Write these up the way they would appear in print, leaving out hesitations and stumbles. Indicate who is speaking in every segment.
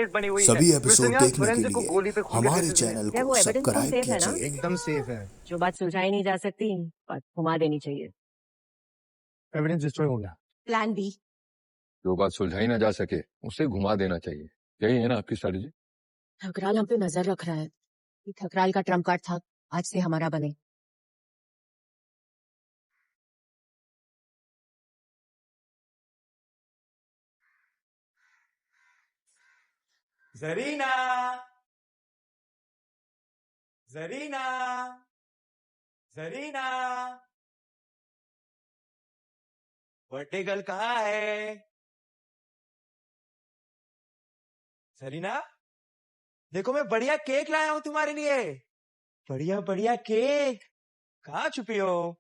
Speaker 1: बनी हुई
Speaker 2: सभी
Speaker 1: है।
Speaker 2: एपिसोड देखने के
Speaker 1: फोरेंसिक को गोली पे
Speaker 2: लिए
Speaker 1: खून के
Speaker 2: हमारे
Speaker 1: traces
Speaker 2: चैनल
Speaker 1: मिले।
Speaker 2: को
Speaker 3: वो एविडेंस तो
Speaker 2: सब्सक्राइब
Speaker 3: सेफ है ना?
Speaker 2: कीजिए।
Speaker 1: एकदम सेफ है।
Speaker 3: जो बात सुलझाई नहीं जा सकती बात घुमा देनी चाहिए।
Speaker 1: एविडेंस डिस्ट्रॉय हो गया।
Speaker 3: Plan B.
Speaker 4: जो बात सुलझाई ना जा सके उसे घुमा देना चाहिए। यही है ना आपकी स्ट्रेटजी?
Speaker 3: ठकराल हम पे नजर रख रहा है। ये ठकराल का ट्रम्प कार्ड था, आज से हमारा बने।
Speaker 1: जरीना, जरीना, जरीना, बर्थडे गर्ल कहाँ है? जरीना, देखो मैं बढ़िया केक लाया हूं तुम्हारे लिए। बढ़िया बढ़िया केक। कहाँ छुपी हो?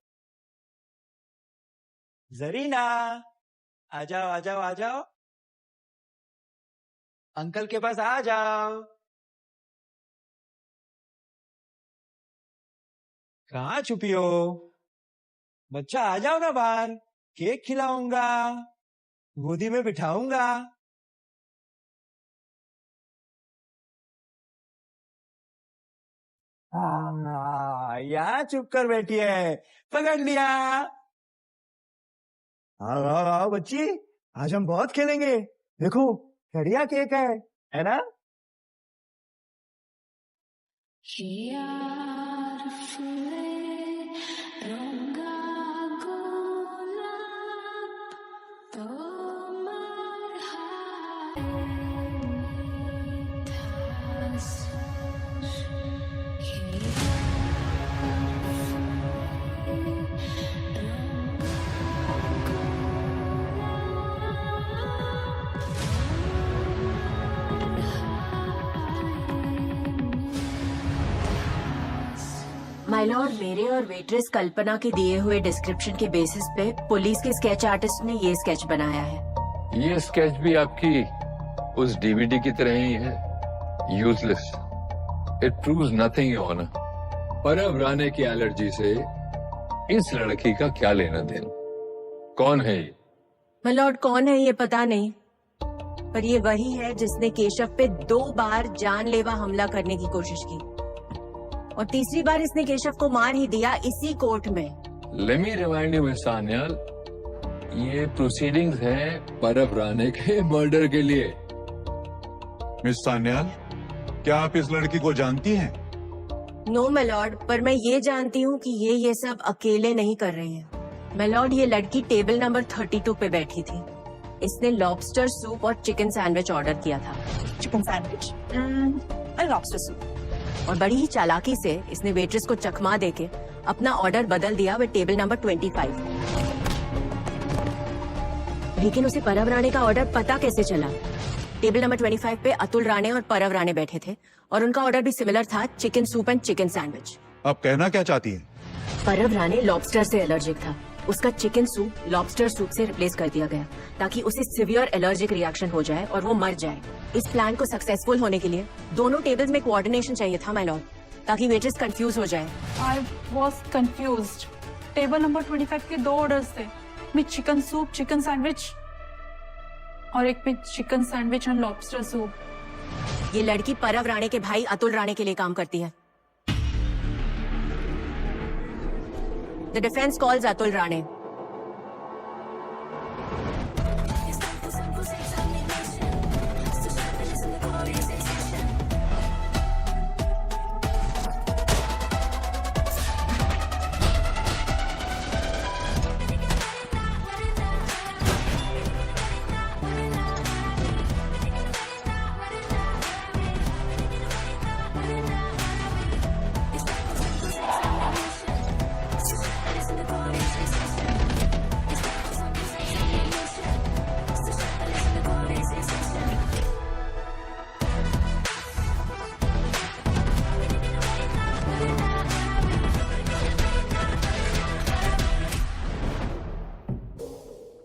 Speaker 1: जरीना, आ जाओ आ जाओ आ जाओ, अंकल के पास आ जाओ। कहाँ छुपी हो? बच्चा आ जाओ ना बाहर, केक खिलाऊंगा, गोदी में बिठाऊंगा। यहाँ चुप कर बैठी है, पकड़ लिया। आओ आओ आओ बच्ची, आज हम बहुत खेलेंगे। देखो बढ़िया केक है ना?
Speaker 3: माय लॉर्ड, मेरे और वेट्रेस कल्पना के दिए हुए डिस्क्रिप्शन के बेसिस पे पुलिस के स्केच आर्टिस्ट ने ये स्केच बनाया है।
Speaker 4: ये स्केच भी आपकी उस डीवीडी की तरह ही है, useless. It proves nothing your honour. Parab Rane की एलर्जी से इस लड़की का क्या लेना देना? कौन है ये?
Speaker 3: माय लॉर्ड, कौन है ये पता नहीं, पर ये वही है जिसने केशव पे 2 बार जानलेवा हमला करने की कोशिश की और तीसरी बार इसने केशव को मार ही दिया इसी कोर्ट में।
Speaker 4: Let me remind you miss Sanyal, ये प्रोसीडिंग्स है परब राणे के मर्डर के लिए।
Speaker 5: मिस सान्याल, क्या आप इस लड़की को जानती हैं?
Speaker 3: नो माय लॉर्ड, पर मैं ये जानती हूँ कि ये सब अकेले नहीं कर रहे हैं। माय लॉर्ड, ये लड़की टेबल नंबर 32 पे बैठी थी। इसने लॉबस्टर सूप और चिकन सैंडविच ऑर्डर किया था।
Speaker 6: Chicken sandwich and lobster soup.
Speaker 3: और बड़ी ही चालाकी से इसने वेट्रेस को चकमा देके अपना ऑर्डर बदल दिया वे टेबल नंबर 25। लेकिन उसे परब राणे का ऑर्डर पता कैसे चला? टेबल नंबर 25 पे अतुल राणे और परब राणे बैठे थे और उनका ऑर्डर भी सिमिलर था, chicken soup and chicken sandwich.
Speaker 5: आप कहना क्या चाहती हैं?
Speaker 3: परब राणे लॉबस्टर से एलर्जिक था। उसका चिकन सूप लॉबस्टर सूप से रिप्लेस कर दिया गया ताकि उसे सिवियर एलर्जिक रिएक्शन हो जाए और वो मर जाए। इस प्लान को सक्सेसफुल होने के लिए दोनों टेबल्स में कोऑर्डिनेशन चाहिए था माय लॉर्ड, ताकि वेट्रेस कंफ्यूज हो जाए।
Speaker 6: I was confused. Table number 25 के 2 ऑर्डर्स थे, में चिकन सूप, चिकन सैंडविच और एक में chicken sandwich and lobster soup.
Speaker 3: ये लड़की परब राणे के भाई अतुल राणे के लिए काम करती है। The defence calls Atul Rane.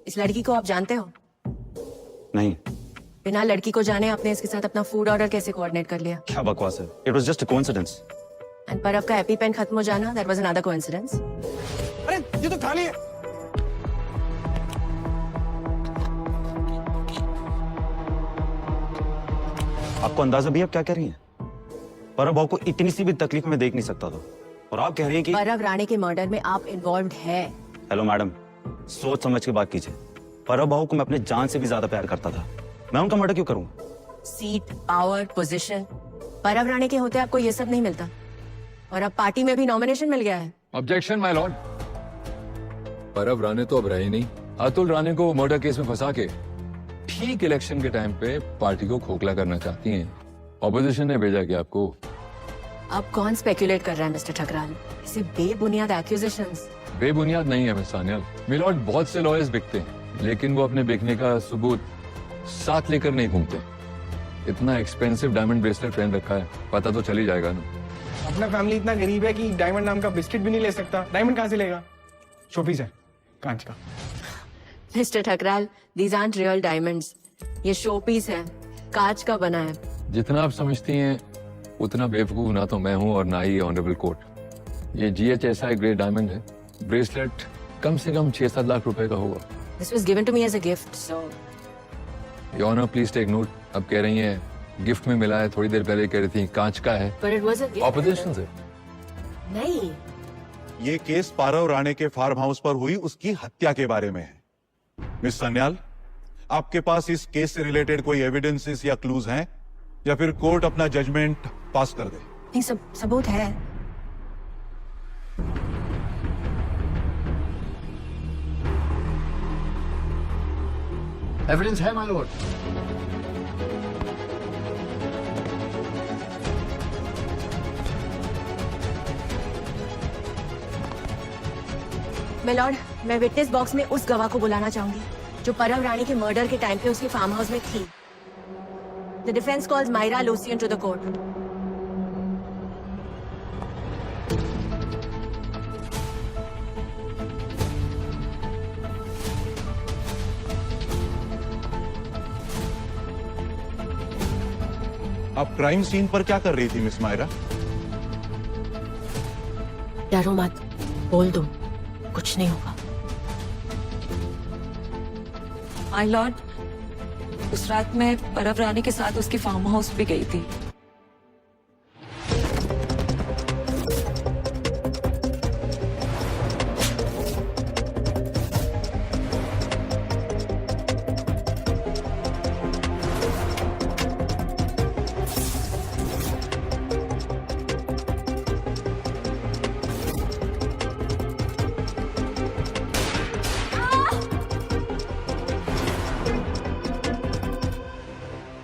Speaker 3: इस लड़की को आप जानते हो?
Speaker 7: नहीं।
Speaker 3: बिना लड़की को जाने आपने इसके साथ अपना फूड ऑर्डर कैसे कोऑर्डिनेट कर लिया?
Speaker 7: क्या बकवास है? It was just a coincidence.
Speaker 3: And परब का एपी पेन खत्म हो जाना, दैट वाज अनदर कोइंसिडेंस।
Speaker 1: अरे ये तो खाली है।
Speaker 7: आपको अंदाजा भी आप क्या कह रही हैं? परब भाव को इतनी सी भी तकलीफ में देख नहीं सकता था, और आप कह रही हैं कि
Speaker 3: परब राणे के मर्डर में आप इन्वॉल्व है।
Speaker 7: हेलो मैडम, सोच समझ के बात कीजिए। परब भाव को मैं अपने जान से भी ज्यादा प्यार करता था, मैं उनका मर्डर क्यों करूं?
Speaker 3: सीट, पावर, पोजीशन, परब राणे के होते आपको ये सब नहीं मिलता, और अब पार्टी में भी नॉमिनेशन मिल गया है।
Speaker 4: Objection my Lord. परब राणे तो अब रहे नहीं। अतुल राणे को मर्डर केस में फंसा के ठीक इलेक्शन के टाइम पे पार्टी को खोखला करना चाहती हैं। ऑपोजिशन ने भेजा कि आपको।
Speaker 3: अब कौन स्पेकुलेट कर रहा है मिस्टर ठकराल? इसे बेबुनियाद एक्यूजेशंस।
Speaker 4: बेबुनियाद नहीं है मिस सान्याल। मिलॉर्ड, बहुत से लॉयर्स बिकते हैं, लेकिन वो अपने बिकने का सबूत साथ लेकर नहीं घूमते। इतना एक्सपेंसिव डायमंड ब्रेसलेट पहन रखा है, पता तो चल ही जाएगा ना।
Speaker 1: अपना फैमिली इतना गरीब है कि डायमंड नाम का बिस्किट भी नहीं ले सकता। डायमंड कहाँ से लेगा? शोपीस है कांच का।
Speaker 3: Mister Thakral, these aren't real diamonds, ये शो पीस है, कांच का बना है।
Speaker 4: जितना आप समझती हैं उतना बेवकूफ ना तो मैं हूं और ना ही ऑनरेबल कोर्ट। ये GHSI ग्रेड डायमंड है। ब्रेसलेट कम से कम 6-7 लाख रुपए का होगा।
Speaker 3: This was given to me as a gift, so
Speaker 4: your honour please take note. अब कह रही हैं गिफ्ट में मिला है, थोड़ी देर पहले कह रही थी कांच का है।
Speaker 3: But it was a gift.
Speaker 4: Opposition से
Speaker 3: नहीं,
Speaker 5: ये केस पारव राणे के फार्म हाउस पर हुई उसकी हत्या के बारे में है। मिस सन्याल, आपके पास इस केस से रिलेटेड कोई एविडेंसेस या क्लूज हैं, या फिर कोर्ट अपना जजमेंट पास कर दे?
Speaker 3: नहीं, सबूत है।
Speaker 4: एविडेंस है माय लॉर्ड।
Speaker 3: मिलॉर्ड, मैं विटनेस बॉक्स में उस गवाह को बुलाना चाहूंगी जो परब राणी के मर्डर के टाइम पे उसके फार्म हाउस में थी। The defence calls Myra Lucian to the court.
Speaker 5: आप क्राइम सीन पर क्या कर रही थी मिस मायरा?
Speaker 3: डरो मत, बोल दो, कुछ नहीं होगा।
Speaker 6: माय लॉर्ड, उस रात मैं परब रानी के साथ उसके फार्म हाउस पे गई थी।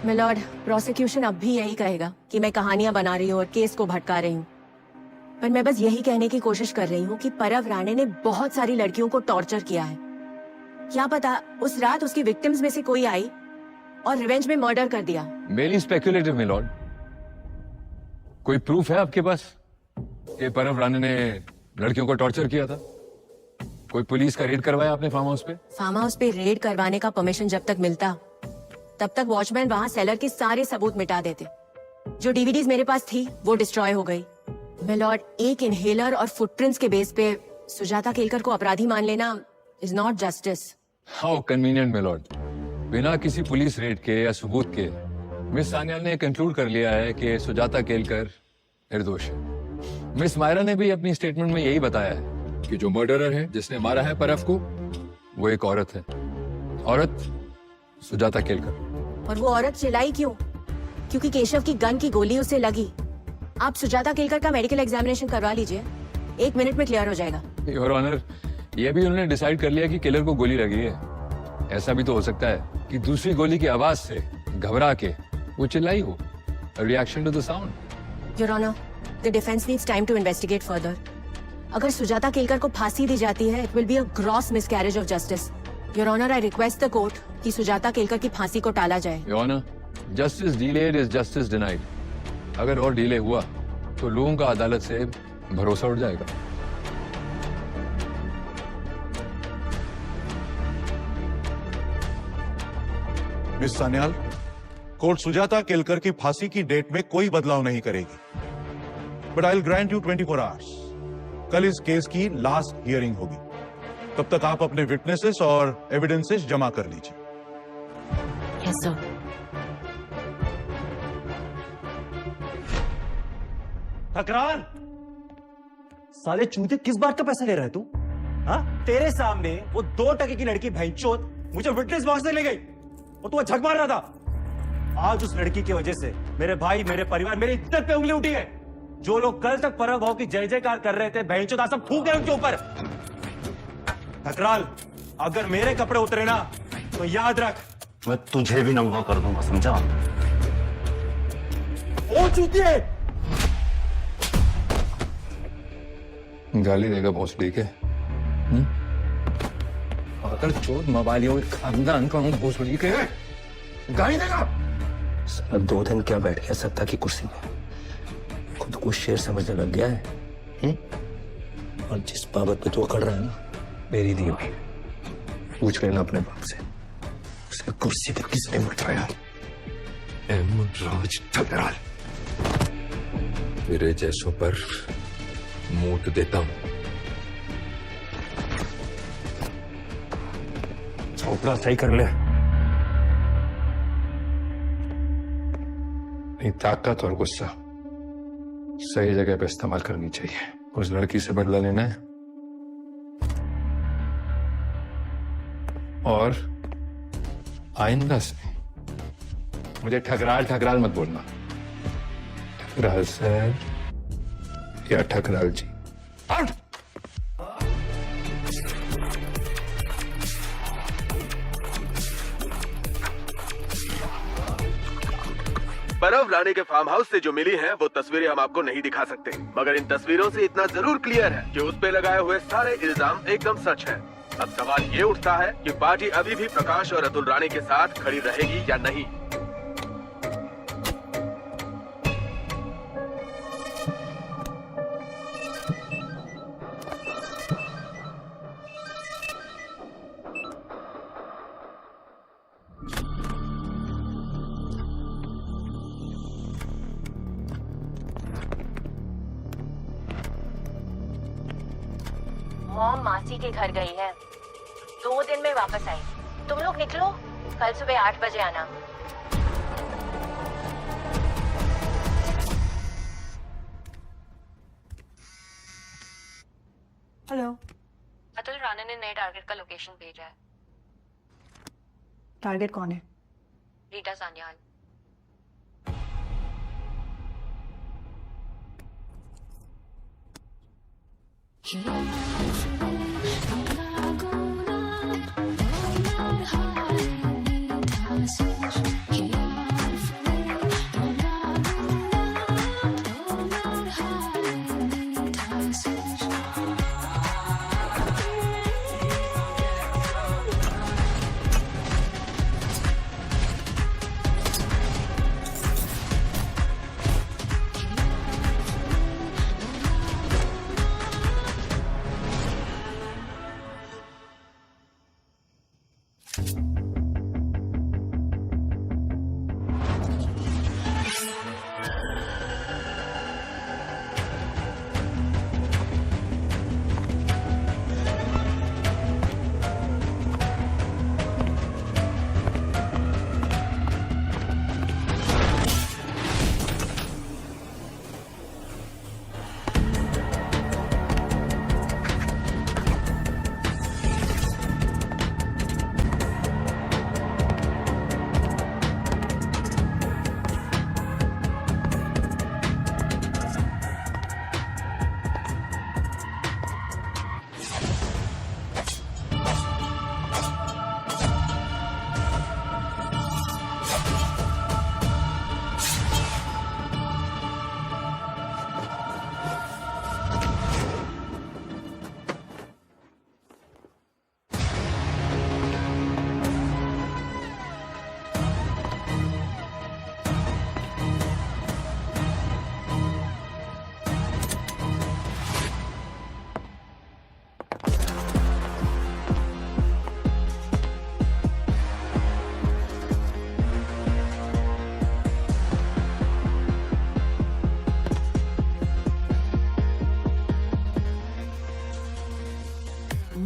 Speaker 3: मिलॉर्ड, प्रोसिक्यूशन अब भी यही कहेगा कि मैं कहानियां बना रही हूँ और केस को भटका रही हूँ, पर मैं बस यही कहने की कोशिश कर रही हूँ कि परब राणे ने बहुत सारी लड़कियों को टॉर्चर किया है। क्या पता उस रात उसकी विक्टिम्स में से कोई आई और रिवेंज में मर्डर कर दिया।
Speaker 4: मेरी स्पेक्युलेटिव मिलॉर्ड। कोई प्रूफ है आपके पास कि परब राणे ने लड़कियों को टॉर्चर किया था? कोई पुलिस का रेड करवाया आपने फार्म हाउस पे?
Speaker 3: फार्म हाउस पे रेड करवाने का परमिशन जब तक मिलता तब तक वॉचमैन वहां सेलर के सारे सबूत मिटा देते। जो डीवीडीज मेरे पास थी वो डिस्ट्रॉय हो गई। मिलॉर्ड, एक इनहेलर और फुटप्रिंट्स के बेस पे सुजाता केलकर को अपराधी मान लेना is not justice.
Speaker 4: How convenient milord. बिना किसी पुलिस रेड के या सबूत के मिस सान्याल ने कंक्लूड कर लिया है कि सुजाता केलकर निर्दोष है। मिस मायरा ने भी अपनी स्टेटमेंट में यही बताया है कि जो मर्डरर है, जिसने मारा है परब को, वो एक औरत है। औरत सुजाता केलकर।
Speaker 3: और वो औरत चिल्लाई क्यों? क्योंकि केशव की गन की गोली उसे लगी। आप सुजाता केलकर का मेडिकल एग्जामिनेशन करवा लीजिए, 1 मिनट में क्लियर हो जाएगा।
Speaker 4: योर ऑनर, ये भी उन्होंने डिसाइड कर लिया कि किलर को गोली लगी है। ऐसा भी तो हो सकता है कि दूसरी गोली की आवाज से घबरा के वो चिल्लाई हो। Reaction to the sound.
Speaker 3: Your honour, the defence needs time to investigate further. अगर सुजाता केलकर को फांसी दी जाती है, it will be a gross miscarriage of justice. Your honour, I request the court कि सुजाता केलकर की फांसी को टाला जाए।
Speaker 4: Your honour, justice delayed is justice denied. अगर और डिले हुआ तो लोगों का अदालत से भरोसा उठ जाएगा।
Speaker 5: मिस सान्याल, कोर्ट सुजाता केलकर की फांसी की डेट में कोई बदलाव नहीं करेगी, but I will grant you 24 hours. कल इस केस की लास्ट हियरिंग होगी, तब तक आप अपने विटनेसेस और एविडेंसेस जमा कर लीजिए।
Speaker 3: Yes sir.
Speaker 7: ठकराल, साले चूते किस बात का पैसा ले रहा है तू? हाँ, तेरे सामने वो 2 टके की लड़की भैंचोद मुझे विटनेस बॉक्स से ले गई और तू झक मार रहा था। आज उस लड़की की वजह से मेरे भाई, मेरे परिवार, मेरी इज्जत पे उंगली उठी है। जो लोग कल तक परब भाव की जय जयकार कर रहे थे, भैंचोद आज सब थूक गए उनके ऊपर। ठकराल, अगर मेरे कपड़े उतरे ना तो याद रख, मैं तुझे भी नंगा कर दूंगा, समझा? ओ चूतिए!
Speaker 4: गाली देगा भोसड़ी के? अगर चोर मवालियों के खानदान का हूँ, भोसड़ी के गाली देगा?
Speaker 2: 2 दिन क्या बैठ गया सत्ता की कुर्सी में, खुद को शेर समझने लग गया है। और जिस बाबत पे तू अकड़ रहा है ना, मेरी दी हुई, पूछ लेना अपने बाप से, उसे कुर्सी पे किसने बिठाया? एम राज ठकराल।
Speaker 4: तेरे जैसों पर मूत देता हूं।
Speaker 2: चौपड़ा सही कर ले।
Speaker 4: अपनी ताकत और गुस्सा सही जगह पे इस्तेमाल करनी चाहिए। उस लड़की से बदला लेना है और आइंदा से मुझे ठकराल ठकराल मत बोलना। ठकराल सर या ठकराल जी। आउट!
Speaker 8: परब रानी के फार्म हाउस से जो मिली हैं, वो तस्वीरें हम आपको नहीं दिखा सकते, मगर इन तस्वीरों से इतना जरूर क्लियर है कि उस पे लगाए हुए सारे इल्जाम एकदम सच है। अब सवाल ये उठता है कि पार्टी अभी भी प्रकाश और अतुल रानी के साथ खड़ी रहेगी या नहीं।
Speaker 3: मॉम मासी के घर गई है, 2 दिन में वापस आई। तुम लोग निकलो, कल सुबह 8 बजे आना।
Speaker 6: हेलो,
Speaker 3: अतुल राणा ने नए टारगेट का लोकेशन भेजा है।
Speaker 6: टारगेट कौन है?
Speaker 3: रीटा सान्याल।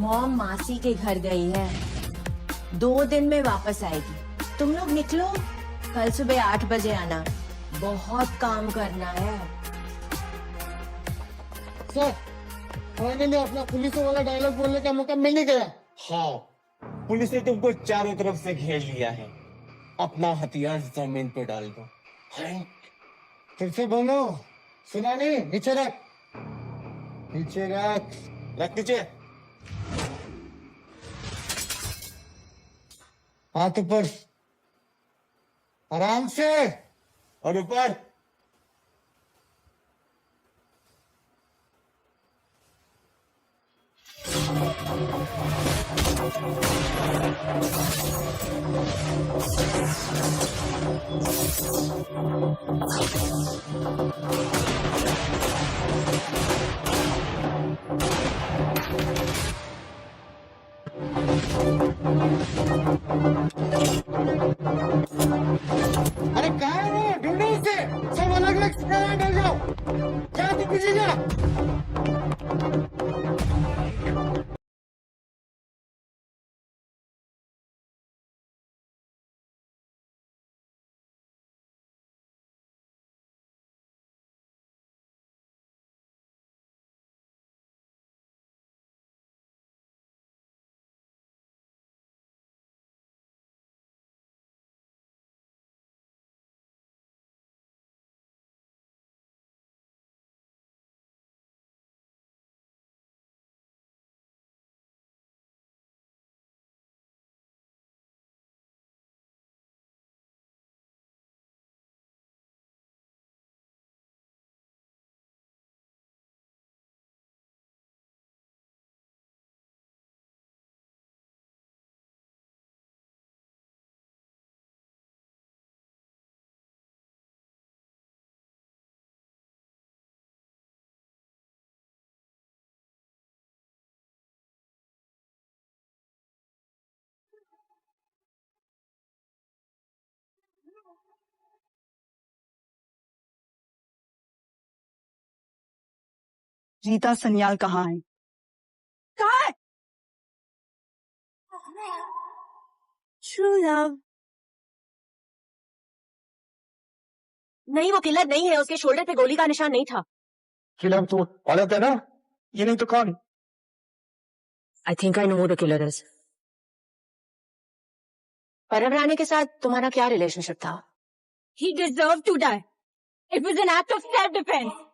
Speaker 3: मॉम मासी के घर गई है, 2 दिन में वापस आएगी। तुम लोग निकलो, कल सुबह 8 बजे आना। बहुत काम करना है।
Speaker 9: सर फाइनली अपना पुलिसों वाला डायलॉग बोलने का मौका मिल ही गया।
Speaker 1: हाँ, पुलिस ने तुमको चारों तरफ से घेर लिया है। अपना हथियार जमीन पे डाल दो।
Speaker 9: फिर से बोलो, सुना नहीं? नीचे रख, नीचे रख।
Speaker 1: रख नीचे।
Speaker 9: हाथ ऊपर, आराम से।
Speaker 1: और ऊपर।
Speaker 9: अरे कहाँ है वो? ढूंढो उसे। सब अलग अलग जगह डल जाओ। क्या तो कीजिएगा?
Speaker 10: रीता सन्याल कहाँ है?
Speaker 3: कहाँ है? True love. नहीं, वो किलर नहीं है। उसके शोल्डर पे गोली का निशान नहीं था।
Speaker 9: किलर तो औरत है ना?
Speaker 10: ये नहीं तो कौन?
Speaker 3: I think I know who the killer is. परब रानी के साथ तुम्हारा क्या रिलेशनशिप था? He deserved to die. It was an act of self-defense.